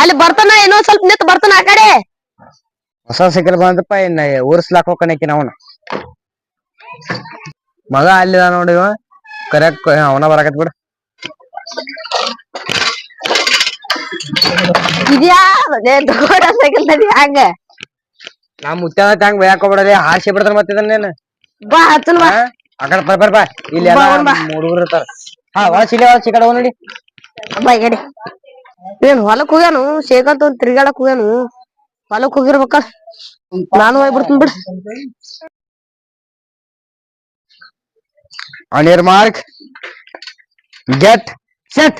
ಅಲ್ಲಿ ಬರ್ತಾನ ಇನ್ನೊಂದ್ ಸ್ವಲ್ಪ ನಿಂತ್ ಬರ್ತಾನ ಆ ಕಡೆ. ಹೊಸ ಸೈಕಲ್ ಬಂದಪ್ಪ ಇನ್ನ ಊರ್ಸ್ಲಾಕ್ ಹೋಗ್ಕನಕಿ ಅವನ ಮಗ ಅಲ್ಲಿದ ನೋಡಿ ಕರೆಕ್ಟ್ ಅವನ ಬರಾಕತ್ ಬಿಡ. ಇದ್ಯಾ ದೊಡ್ಡ ಸೈಕಲ್ ತಡಿ ಹಂಗ ನಾ ಮುತ್ತ್ಯಾ ತಂಗ್ ಬಯಾಕ್ ಹೋಗ್ಬಿಡಲಿ ಹಾರ್ಸಿ ಬಿಡ್ತಾರ ಮತ್ತಿದನ್ ನೀನ್ ಬಾ ಹಚ್ಚನ್ ಬಾ ಆಕಡೆ ಬಾ ಇಲ್ಲಿ ಬಾ ಎಲ್ಲಾ ಅವ್ನ್ ಬಾ ಹುಡುಗರು ಇರ್ತಾರ. ಹಾ ಒಳಸಿಲ್ಲ ಕಡೆ ಹೋಗ್ ನೋಡಿ. ಬಾ ಈ ಕಡೆ ಏನ್ ಹೊಲಕ್ ಹೋಗ್ಯಾನು ಶೇಖರ್ ತಗೊಂಡ್ ತಿರ್ಗಾಡಕ್ ಹೋಗ್ಯಾನು ಹೊಲಕ್ ಹೋಗಿರ್ಬೇಕ. ನಾನು ಹೋಗ್ಬಿಡ್ತನ್ ಬಿಡ. On your mark, get set.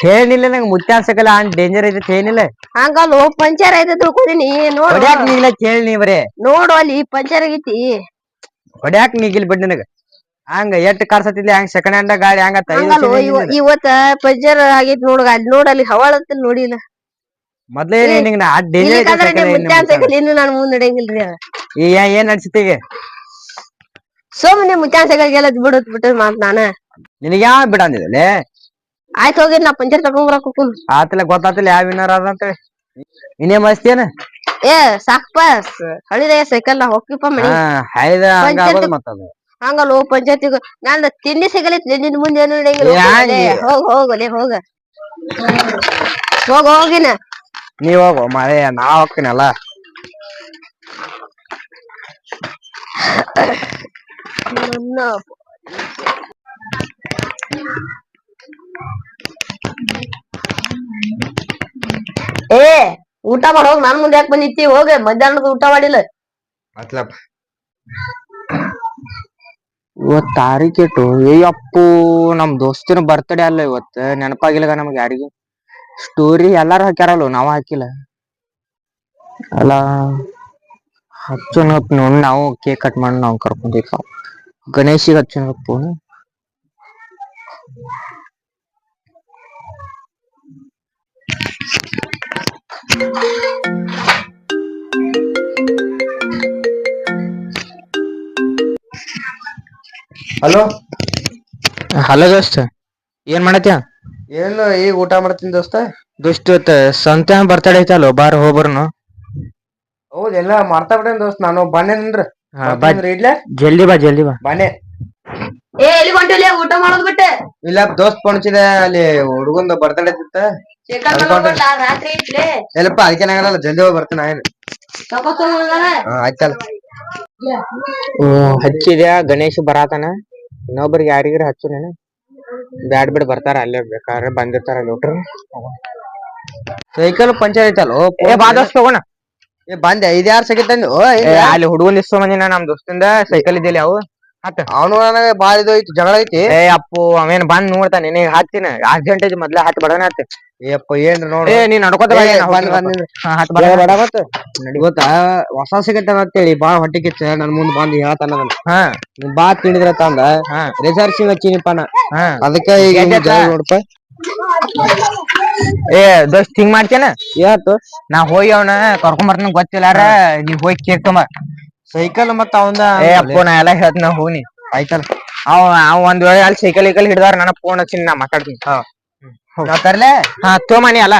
ಹೇಳಿಲ್ಲ ನಂಗೆ ಮುತ್ಯ ಸೈಕಲ್ ಡೇಂಜರ್ ಐತೆ ಏನಿಲ್ಲ ಹಂಗಲ್ಲ ಪಂಚರ್ ಐತೆ ತಿಳ್ಕೊಂಡಿನಿ ನೋಡು ಹೊಡ್ಯಾಕ್ ನೀಗಿಲ್ಲ ಕೇಳಿ ನೀ ಬರೇ ನೋಡು ಅಲ್ಲಿ ಪಂಚರ್ ಆಗೈತಿ. ಹೊಡ್ಯಾಕ್ ನೀಗಿಲ್ ಬಿಡ್ ನನಗ ಹಂಗ ಎಷ್ಟ್ ಕಾರ್ಸತಿದ್ಲಿ ಹಂಗ ಸೆಕೆಂಡ್ ಹ್ಯಾಂಡ್ ಗಾಡಿ ಹಂಗತ್ತ 5 ವರ್ಷ ಹಂಗಲ್ಲ ಇವತ್ತ ಪಂಚರ್ ಆಗೈತಿ ನೋಡ ಅಲ್ಲಿ ನೋಡ ಅಲ್ಲಿ ಹವಾಳ ಅಂತ ನೋಡಿಲ್ಲ. ಮೊದ್ಲೇ ನಿನಗ ನಾ ಡೇಂಜರ್ ಐತೆ ಇಲ್ಲಿಕಂದ್ರೆ ಸೈಕಲ್ ನಿಮ್ ಮುತ್ಯಾನ್ ಸೈಕಲ್ ಇನ್ನು ನಾನು ಮುಂದ್ ನಡೆಯಂಗಿಲ್ರಿ ಏನ್ ನಡ್ಸಿತಿಗೆ ಸುಮ್ನೆ ಮುತ್ಯಾನ್ ಸೈಕಲ್ ಬಿಟ್ಟು ಮಾತ್ ನಾನ ನಿನಗ ಯಾವ ಬಿಡ ಅಂದಿದಲ್ಲಿ ಆಯ್ತು ಹೋಗಿ ನಾ ಪಂಚರ್ ತಗೊಂಡ್ ಬರಾಕ್ ಹೋಗ್ತೀನಿ. ಆತಲೆ ಗೊತ್ತಾತಿಲ್ಲ ಯಾವ ವಿನ್ನರ್ ಅದ ಅಂತ ಇನ್ನೇ ಮಸ್ತಿಯೇನ ಏ ಸಾಕ್ಪ ಹಳಿದ ಸೈಕಲ್ ಹೋಗ್ತಿಪ್ಪ ಮನಿ ಹೈದ ಹಂಗ ಪಂಚರ್ ಆಗೋದು ಮತ್ತದು ಹಂಗಲ್ಲ ಪಂಚಾಯತಿಗ ನಂದ ತಿಂಡಿ ಸಿಗಲ ನಿನ್ ಮುಂದೆ ಏನು ನಡೆಯಂಗಿಲ್ಲ ಹೋಗಲೇ ಹೋಗ ಹೋಗಿನ ನೀವ್ ಹೋಗು ಮಾರಾಯ ನಾ ಹೋಗ್ತೀನಲ್ಲ. ಏ ಊಟ ಮಾಡ ಹೋಗ್ ನನ್ ಮುಂದೆ ಯಾಕೆ ಬಂದಿತ್ತಿ ಹೋಗ ಮಧ್ಯಾಹ್ನದ ಊಟ ಮಾಡಿಲ್ಲ. ಮತ್ಲಬ್ ಇವತ್ ತಾರೀಖ್ ಎಟು ಅಪ್ಪು ನಮ್ ದೋಸ್ತಿನ ಬರ್ತಡೇ ಅಲ್ಲ ಇವತ್ ನೆನಪಾಗಿಲ್ಗ ನಮ್ಗೆ ಯಾರಿಗಿ ಸ್ಟೋರಿ ಎಲ್ಲಾರು ಹಾಕ್ಯಾರಲ್ಲ ನಾವ್ ಹಾಕಿಲ್ಲ ಅಲ್ಲ ಹಚ್ಚನಪ್ ನೋ ನಾವು ಕೇಕ್ ಕಟ್ ಮಾಡಿ ನಾವು ಕರ್ಕೊಂಡವ್ ಗಣೇಶಿಗೆ ಹಚ್ಚನಪ್ಪು ಹಲೋ ಹಲೋ ದೋಸ್ತ ಏನ್ ಮಾಡತ್ಯ ಏನು ಈಗ ಊಟ ಮಾಡ್ತೀನಿ ದೋಸ್ತ ಸಂತೆ ಬರ್ತಡೇ ಐತಲ್ಲ ಬಾರ್ ಹೋಗ್ಬರ್ನು ಹೌದ ಎಲ್ಲಾ ಮಾಡ್ತಾ ಬಿಟ್ಟೇನ್ ದೋಸ್ತ್ ನಾನು ಬನ್ನೇನ್ರ ಇಡ್ಲೆ ಜಲ್ದಿ ಬಾ ಬನ್ನಿ ಏ ಎಲ್ಲಿ ಹೊಂಟಿಲ್ಲ ಊಟ ಮಾಡೋದ್ ಬಿಟ್ಟೆ ಇಲ್ಲ ದೋಸ್ತ್ ಪೊಣಚಿದೆ ಅಲ್ಲಿ ಹುಡ್ಗಂದು ಬರ್ತಡೇ ಇತ್ತ ರಾತ್ರಿ ಐತ್ಲೆ ಎಲ್ಲಪ್ಪಾ ಅದಕ್ಕೇನಾಗಲ್ಲ ಜಲ್ದಿ ಹೋಗಿ ಬರ್ತೀನಿ ಆಯ್ತಲ್ಲ ಹಚ್ಚಿದ್ಯಾ ಗಣೇಶ್ ಬರಾತನ ಇನ್ನೊಬ್ರಿಗೆ ಯಾರಿಗಾರ ಹಚ್ಚು ನೀನು ಬ್ಯಾಡ್ ಬಿಡ್ ಬರ್ತಾರ ಅಲ್ಲೇ ಬೇಕಾದ್ರೆ ಬಂದಿರ್ತಾರ ಲೋಟ್ರು ಸೈಕಲ್ ಪಂಚರ್ ಐತಲ್ಲೋ ಬಾ ದೋಸ್ತ್ ಹೋಗೋಣ ಬಂದೆ 5-6 ಸೆಕೆಂಡ್ ಅಲ್ಲಿ ಹುಡುಗನ್ ಇಸ್ಕೊ ಬಂದಿನ ನಮ್ ದೋಸ್ತಿಂದ ಸೈಕಲ್ ಇದ್ದಿಲ್ಲ ಅವು ಅವನು ನನಗೆ ಬಾಳ ಇದು ಐತಿ ಜಗಳ ಐತಿ ಅಪ್ಪು ಅವೇನ್ ಬಂದ್ ನೋಡ್ತಾನೆ ನಿನಗೆ ಹಚ್ಚಿನ ಅರ್ಜೆಂಟ್ ಐತಿ ಮೊದ್ಲ ಹತ್ ಬಡನ ಹತ್ ಏಪ್ಪ ಏನ್ ನೋಡು ನೀನ್ ನಡ್ಕೋತ ಗೊತ್ತಾ ಹೊಸ ಸಿಗತ್ತ ಅಂತೇಳಿ ಬಾಳ ಹೊಟ್ಟೆ ಕಿಚ್ಚ ನನ್ ಮುಂದ್ ಬಂದ್ ಹೇಳ್ತಾನ ಬಾ ತಿಂಡಿದ್ರ ತಂದ ರೆಸಾರ್ಟ್ ಹಚ್ಚಿನಿಪ್ಪಾನ ಅದಕ್ಕೆ ಈಗ ನೋಡಪ ಏ ದೋಸ್ತ್ ಹಿಂಗ್ ಮಾಡ್ತೇನ ಯಾತು ನಾ ಹೋಗಿ ಅವ್ನ ಕರ್ಕೊಂಡ್ ಬರ್ತನ ಗೊತ್ತಿಲ್ಲಾರ ನೀವ್ ಹೋಗಿ ಕೇಕ್ ತೊಂಬ ಸೈಕಲ್ ಮತ್ತ ಅವಂದ ಅಪ್ಪು ನಾ ಎಲ್ಲ ಹೇಳ್ತನ ಹೋಗ್ನಿ ಆಯ್ತಲ್ಲ ಅವ್ ಒಂದ್ ವೇಳೆ ಅಲ್ಲಿ ಸೈಕಲ್ ಹಿಡ್ದಾರ ನನಗ್ ಫೋನ್ ಹಚ್ಚಿ ನಾ ಮಾತಾಡ್ತೀನಿ ತರ್ಲೆ ತೋಮನಿ ಅಲ್ಲ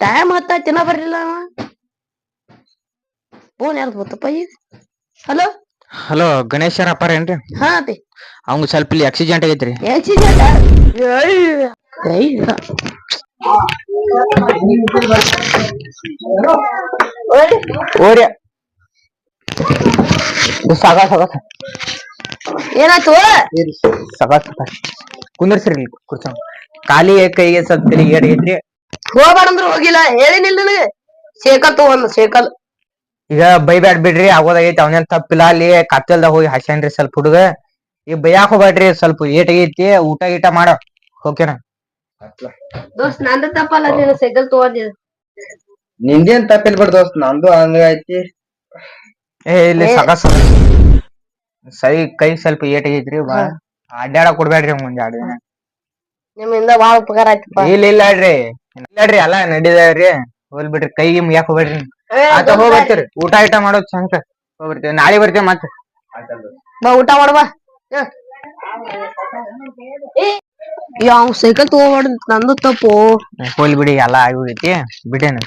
ಟೈಮ್ ಹತ್ತಾಯ್ತಿನ ಬರ್ಲಿಲ್ಲ ಅವ ಫೋನ್ ಯಾರ್ದು ಗೊತ್ತಪ್ಪ ಈಗ ಹಲೋ ಹಲೋ ಗಣೇಶರ ಅಪ್ಪಾರೇನ್ರಿ ಹಾ ಅತಿ ಅವಂಗ ಸ್ವಲ್ಪ ಇಲ್ಲಿ ಆಕ್ಸಿಡೆಂಟ್ ಆಗೈತ್ರಿ ಓರಿ ಸಾಗಾ ಸಾಗಾ ಏನಾಯ್ತು ಸಾಗಾ ಕುಂದರ್ಸ್ರಿ ಕುರ್ಚ ಖಾಲಿ ಕೈಗೆ ಸ್ವಲ್ಪ ತಲೆಗೆ ಏಟ್ ಆಗೈತ್ರಿ ಹೋಗ್ಬಾರಂದ್ರ ಹೋಗಿಲ್ಲ ಹೇಳಿನಿಲ್ಲ ನನಗೆ ಸೈಕಲ್ ತಗೊಂಡ್ ಸೈಕಲ್ ಈಗ ಬೈಬ್ಯಾಡ್ ಬಿಡ್ರಿ ಆಗೋದಾಗೈತಿ ಅವನೇನ್ ತಪ್ಪಿಲ್ಲ ಅಲ್ಲಿ ಕತ್ತಲ್ದಾಗ ಹೋಗಿ ಹಸ್ಯಾನ್ರಿ ಸ್ವಲ್ಪ ಹುಡುಗ ಈಗ ಬೈಯಾಕ್ ಹೋಗ್ಬ್ಯಾಡ್ರಿ ಸ್ವಲ್ಪ ಏಟ್ ಆಗೈತಿ ಊಟ ಗೀಟ ಮಾಡ ಓಕೆನಾ ದೋಸ್ತ್ ನಂದ ತಪ್ಪಲ್ಲ ನೀನು ಸೈಕಲ್ ತಗೊಂಡಿದ್ ನಿಂದೇನ್ ತಪ್ಪಿಲ್ ಬಿಡ್ ದೋಸ್ತ್ ನಂದು ಹಂಗ ಐತಿ ಏ ಇಲ್ಲಿ ಸಾಕಸ್ ಸೈ ಕೈ ಸ್ವಲ್ಪ ಏಟ್ ಆಗೈತ್ರಿ ಬಾಳ ಅಡ್ಡಾಡಕ್ ಕೊಡ್ಬ್ಯಾಡ್ರಿ ಮುಂದೆ 2 ದಿನ ನಿಮ್ಮಿಂದ ಬಾಳ ಉಪಕಾರ ಆಯ್ತಪ್ಪ ಇಲ್ಲ ಇಲ್ಲಾಡ್ರಿ ಎಲ್ಲಾ ನಡೀದಾವ್ರಿ ಹೋಲ್ ಬಿಡ್ರಿ ಕೈಗೆ ಮುಗ್ಯಾಕ್ ಹೋಗ್ಬೇಡ್ರಿ ಆತ ಹೋಗ್ಬರ್ತೀರಿ ಊಟ ಗೀಟ ಮಾಡೋದ್ ಸಂಕ ಹೋಗ್ಬರ್ತೀವಿ ನಾಳೆ ಬರ್ತೀವಿ ಮತ್ತ ಬಾ ಊಟ ಮಾಡುವ ಯಾವ ಸೈಕಲ್ ತಗೋಬಾರ್ದು ನಂದು ತಪ್ಪು ಹೋಲ್ ಬಿಡಿ ಎಲ್ಲಾ ಆಗೋಗೈತಿ ಬಿಡೇನ